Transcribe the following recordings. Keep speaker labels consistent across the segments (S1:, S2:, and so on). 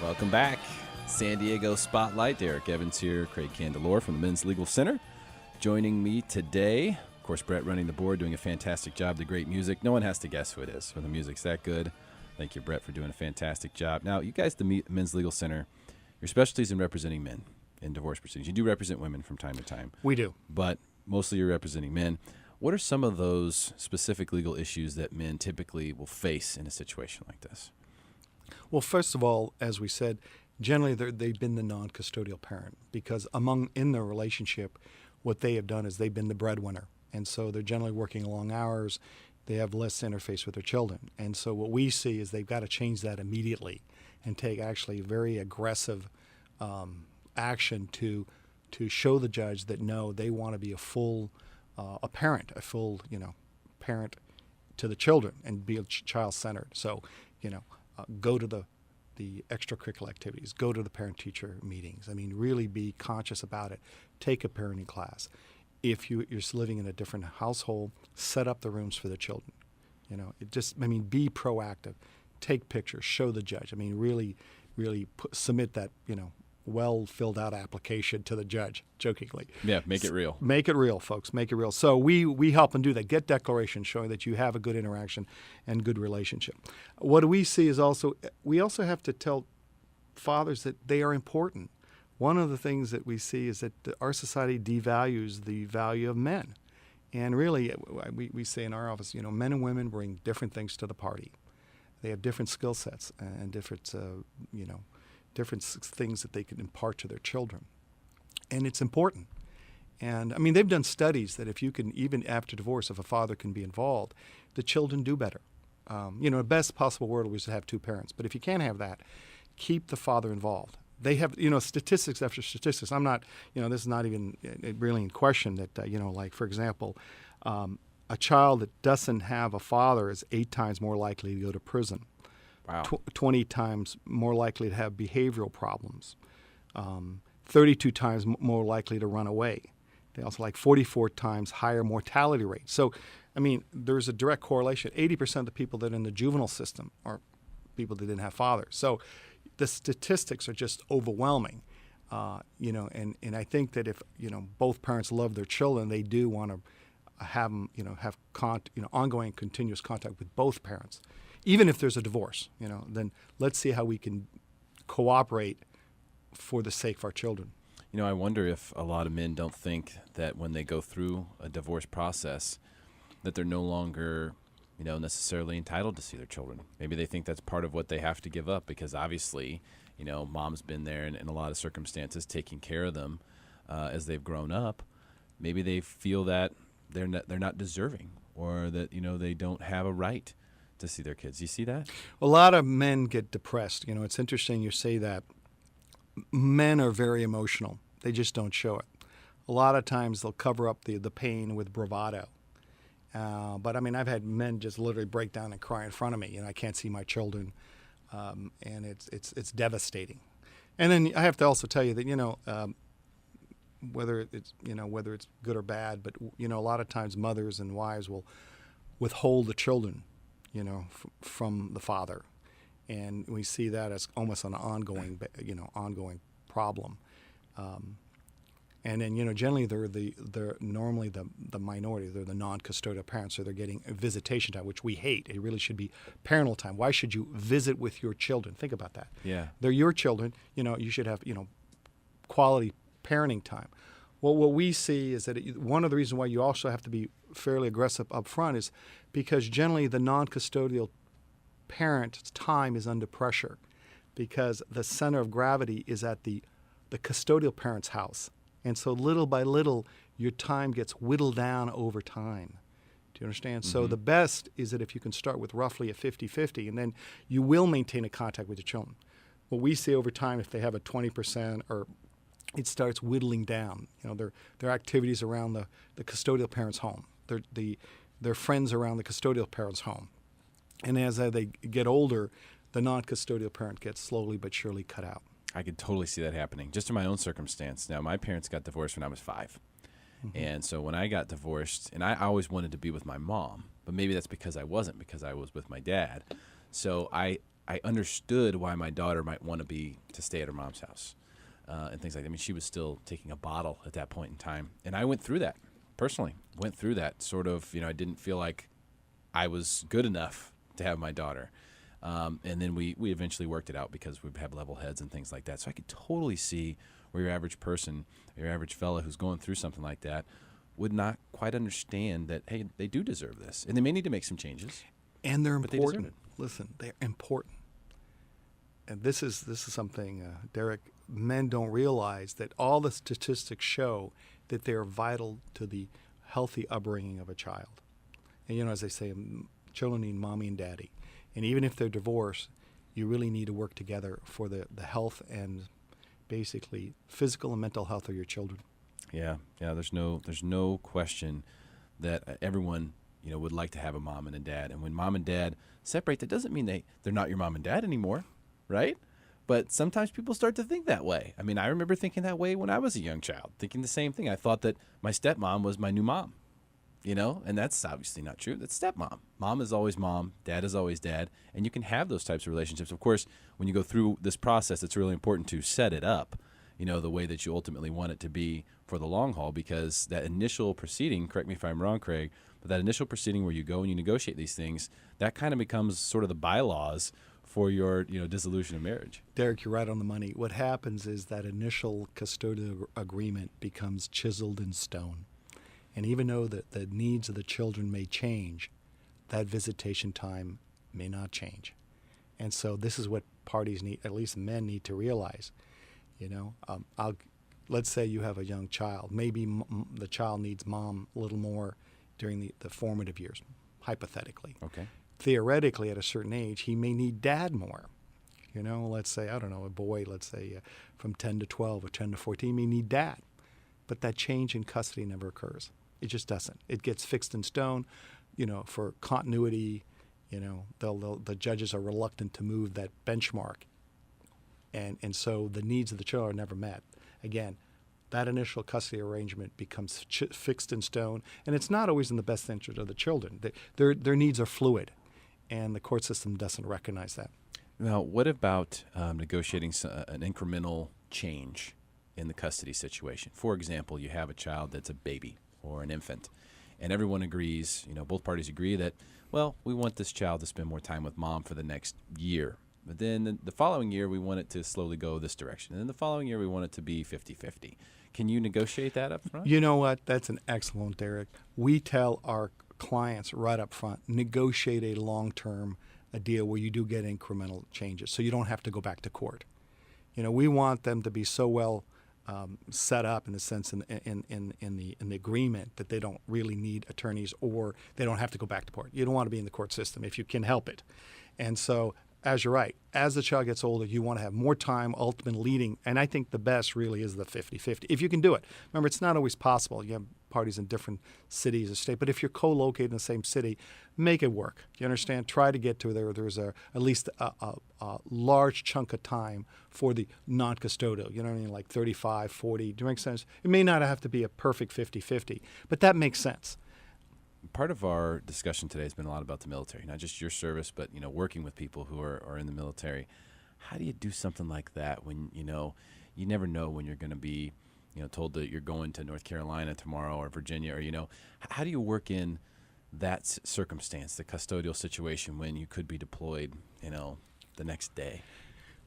S1: Welcome back. San Diego Spotlight. Derek Evans here, Craig Candelore from the Men's Legal Center. Joining me today, of course, Brett running the board, doing a fantastic job. The great music. No one has to guess who it is when the music's that good. Thank you, Brett, for doing a fantastic job. Now, you guys, the Men's Legal Center, your specialty is in representing men in divorce proceedings. You do represent women from time to time.
S2: We do.
S1: But mostly you're representing men. What are some of those specific legal issues that men typically will face in a situation like this?
S2: Well, first of all, as we said, generally they've been the non-custodial parent because in their relationship, what they have done is they've been the breadwinner. And so they're generally working long hours. They have less interface with their children. And so what we see is they've got to change that immediately and take actually very aggressive action to show the judge that, no, they want to be a full parent to the children and be child-centered. So, go to the extracurricular activities, go to the parent-teacher meetings. I mean, really be conscious about it. Take a parenting class. If you're living in a different household, set up the rooms for the children. Be proactive. Take pictures. Show the judge. I mean, really submit that, well-filled-out application to the judge, jokingly.
S1: Yeah, make it real.
S2: Make it real, folks. Make it real. So we help them do that. Get declarations showing that you have a good interaction and good relationship. What we see is we also have to tell fathers that they are important. One of the things that we see is that our society devalues the value of men. And really, we say in our office, men and women bring different things to the party. They have different skill sets and different things that they can impart to their children. And it's important. And, they've done studies that if you can, even after divorce, if a father can be involved, the children do better. The best possible world is to have two parents. But if you can't have that, keep the father involved. They have, statistics after statistics. I'm not, this is not even really in question that, like, for example, a child that doesn't have a father is 8 times more likely to go to prison.
S1: Wow.
S2: 20 times more likely to have behavioral problems, 32 times more likely to run away. They also 44 times higher mortality rate. So, there's a direct correlation. 80% of the people that are in the juvenile system are people that didn't have fathers. So the statistics are just overwhelming, and I think that if, both parents love their children, they do want to have them, have ongoing continuous contact with both parents. Even if there's a divorce, then let's see how we can cooperate for the sake of our children.
S1: I wonder if a lot of men don't think that when they go through a divorce process that they're no longer, necessarily entitled to see their children. Maybe they think that's part of what they have to give up because obviously, mom's been there in a lot of circumstances taking care of them as they've grown up. Maybe they feel that they're not deserving or that, they don't have a right to see their kids. You see that?
S2: A lot of men get depressed. It's interesting you say that. Men are very emotional. They just don't show it. A lot of times they'll cover up the pain with bravado. But I've had men just literally break down and cry in front of me. I can't see my children, and it's devastating. And then I have to also tell you that whether it's good or bad, but a lot of times mothers and wives will withhold the children, from the father, and we see that as almost an ongoing problem. And then, generally they're normally the minority. They're the non-custodial parents, so they're getting visitation time, which we hate. It really should be parental time. Why should you visit with your children? Think about that.
S1: Yeah.
S2: They're your children. You should have, quality parenting time. Well, what we see is that one of the reasons why you also have to be fairly aggressive up front is because generally the non-custodial parent's time is under pressure because the center of gravity is at the custodial parent's house. And so little by little, your time gets whittled down over time. Do you understand? Mm-hmm. So the best is that if you can start with roughly a 50-50, and then you will maintain a contact with your children. What we see over time, if they have a 20% or it starts whittling down, their activities around the custodial parent's home, their friends around the custodial parent's home. And as they get older, the non-custodial parent gets slowly but surely cut out.
S1: I could totally see that happening, just in my own circumstance. Now, my parents got divorced when I was 5. Mm-hmm. And so when I got divorced, and I always wanted to be with my mom, but maybe that's because I wasn't, because I was with my dad. So I I understood why my daughter might want to stay at her mom's house and things like that. I mean, she was still taking a bottle at that point in time. And I went through that personally, sort of, I didn't feel like I was good enough to have my daughter. And then we eventually worked it out because we have level heads and things like that. So I could totally see where your average person, your average fella who's going through something like that would not quite understand that, hey, they do deserve this. And they may need to make some changes.
S2: And they're
S1: but
S2: important.
S1: They deserve it.
S2: Listen, they're important. And this is something, Derek, men don't realize that all the statistics show that they're vital to the healthy upbringing of a child. And, as they say, children need mommy and daddy. And even if they're divorced, you really need to work together for the health and basically physical and mental health of your children.
S1: Yeah. There's no question that everyone would like to have a mom and a dad. And when mom and dad separate, that doesn't mean they're not your mom and dad anymore, right? But sometimes people start to think that way. I mean, I remember thinking that way when I was a young child, thinking the same thing. I thought that my stepmom was my new mom, and that's obviously not true. That's stepmom. Mom is always mom. Dad is always dad. And you can have those types of relationships. Of course, when you go through this process, it's really important to set it up, the way that you ultimately want it to be for the long haul, because that initial proceeding, correct me if I'm wrong, Craig, but that initial proceeding where you go and you negotiate these things, that kind of becomes sort of the bylaws for your dissolution of marriage.
S2: Derek, you're right on the money. What happens is that initial custodial agreement becomes chiseled in stone. And even though the needs of the children may change, that visitation time may not change. And so this is what parties need, at least men need to realize. Let's say you have a young child. Maybe the child needs mom a little more during the formative years, hypothetically.
S1: Okay.
S2: Theoretically, at a certain age, he may need dad more. Let's say, I don't know, a boy, let's say from 10 to 12 or 10 to 14 may need dad. But that change in custody never occurs. It just doesn't. It gets fixed in stone, for continuity. The judges are reluctant to move that benchmark. And so the needs of the child are never met. Again, that initial custody arrangement becomes fixed in stone, and it's not always in the best interest of the children. Their needs are fluid, and the court system doesn't recognize that.
S1: Now, what about negotiating an incremental change in the custody situation? For example, you have a child that's a baby or an infant, and everyone agrees, both parties agree that, well, we want this child to spend more time with mom for the next year. But then the following year, we want it to slowly go this direction. And then the following year, we want it to be 50-50. Can you negotiate that up front?
S2: You know what? That's an excellent, Derek. We tell our clients right up front, negotiate a long-term deal where you do get incremental changes so you don't have to go back to court. We want them to be so well set up in the sense in the agreement that they don't really need attorneys or they don't have to go back to court. You don't want to be in the court system if you can help it. And so, as you're right, as the child gets older, you want to have more time ultimately leading. And I think the best really is the 50-50, if you can do it. Remember, it's not always possible. You have parties in different cities or state. But if you're co-located in the same city, make it work. You understand? Try to get to there's at least a large chunk of time for the non-custodial. You know what I mean? Like 35, 40. Do you make sense? It may not have to be a perfect 50-50, but that makes sense.
S1: Part of our discussion today has been a lot about the military, not just your service, but working with people who are in the military. How do you do something like that when you never know when you're going to be told that you're going to North Carolina tomorrow or Virginia, or how do you work in that circumstance, the custodial situation, when you could be deployed the next day?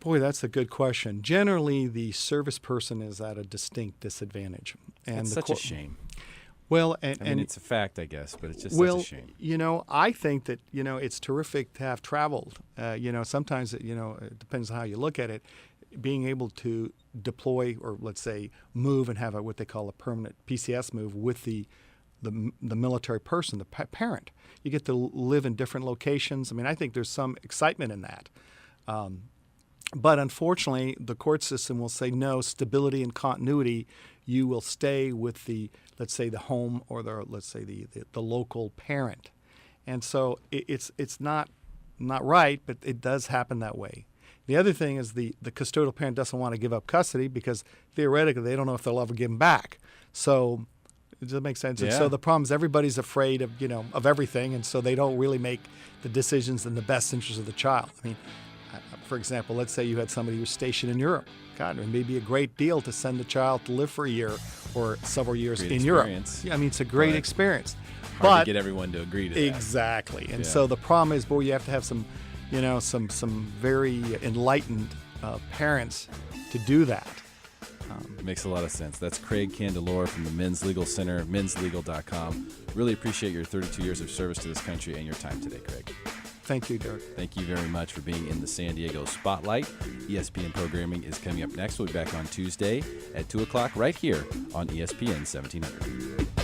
S2: Boy, that's a good question. Generally, the service person is at a distinct disadvantage, and
S1: it's such a shame.
S2: Well,
S1: I mean, it's a fact, I guess, but it's just
S2: such
S1: a shame.
S2: I think that, it's terrific to have traveled. Sometimes, it depends on how you look at it. Being able to deploy or, let's say, move and have what they call a permanent PCS move with the military person, the parent. You get to live in different locations. I mean, I think there's some excitement in that. But unfortunately, the court system will say, no, stability and continuity, you will stay with let's say, the home or the local parent. And so it's not right, but it does happen that way. The other thing is the custodial parent doesn't want to give up custody because theoretically they don't know if they'll ever give them back. So does that make sense?
S1: Yeah.
S2: And so the problem is everybody's afraid of everything, and so they don't really make the decisions in the best interest of the child. I mean, For example, let's say you had somebody who was stationed in Europe. God, it may be a great deal to send a child to live for a year or several years
S1: Great
S2: in
S1: experience.
S2: Europe. Yeah, I mean, it's a great
S1: But
S2: experience.
S1: Hard to get everyone to agree to that.
S2: Exactly. And
S1: Yeah.
S2: so the problem is, boy, you have to have some, some very enlightened parents to do that.
S1: It makes a lot of sense. That's Craig Candelora from the Men's Legal Center, menslegal.com. Really appreciate your 32 years of service to this country and your time today, Craig.
S2: Thank you, Derek.
S1: Thank you very much for being in the San Diego Spotlight. ESPN programming is coming up next. We'll be back on Tuesday at 2 o'clock right here on ESPN 1700.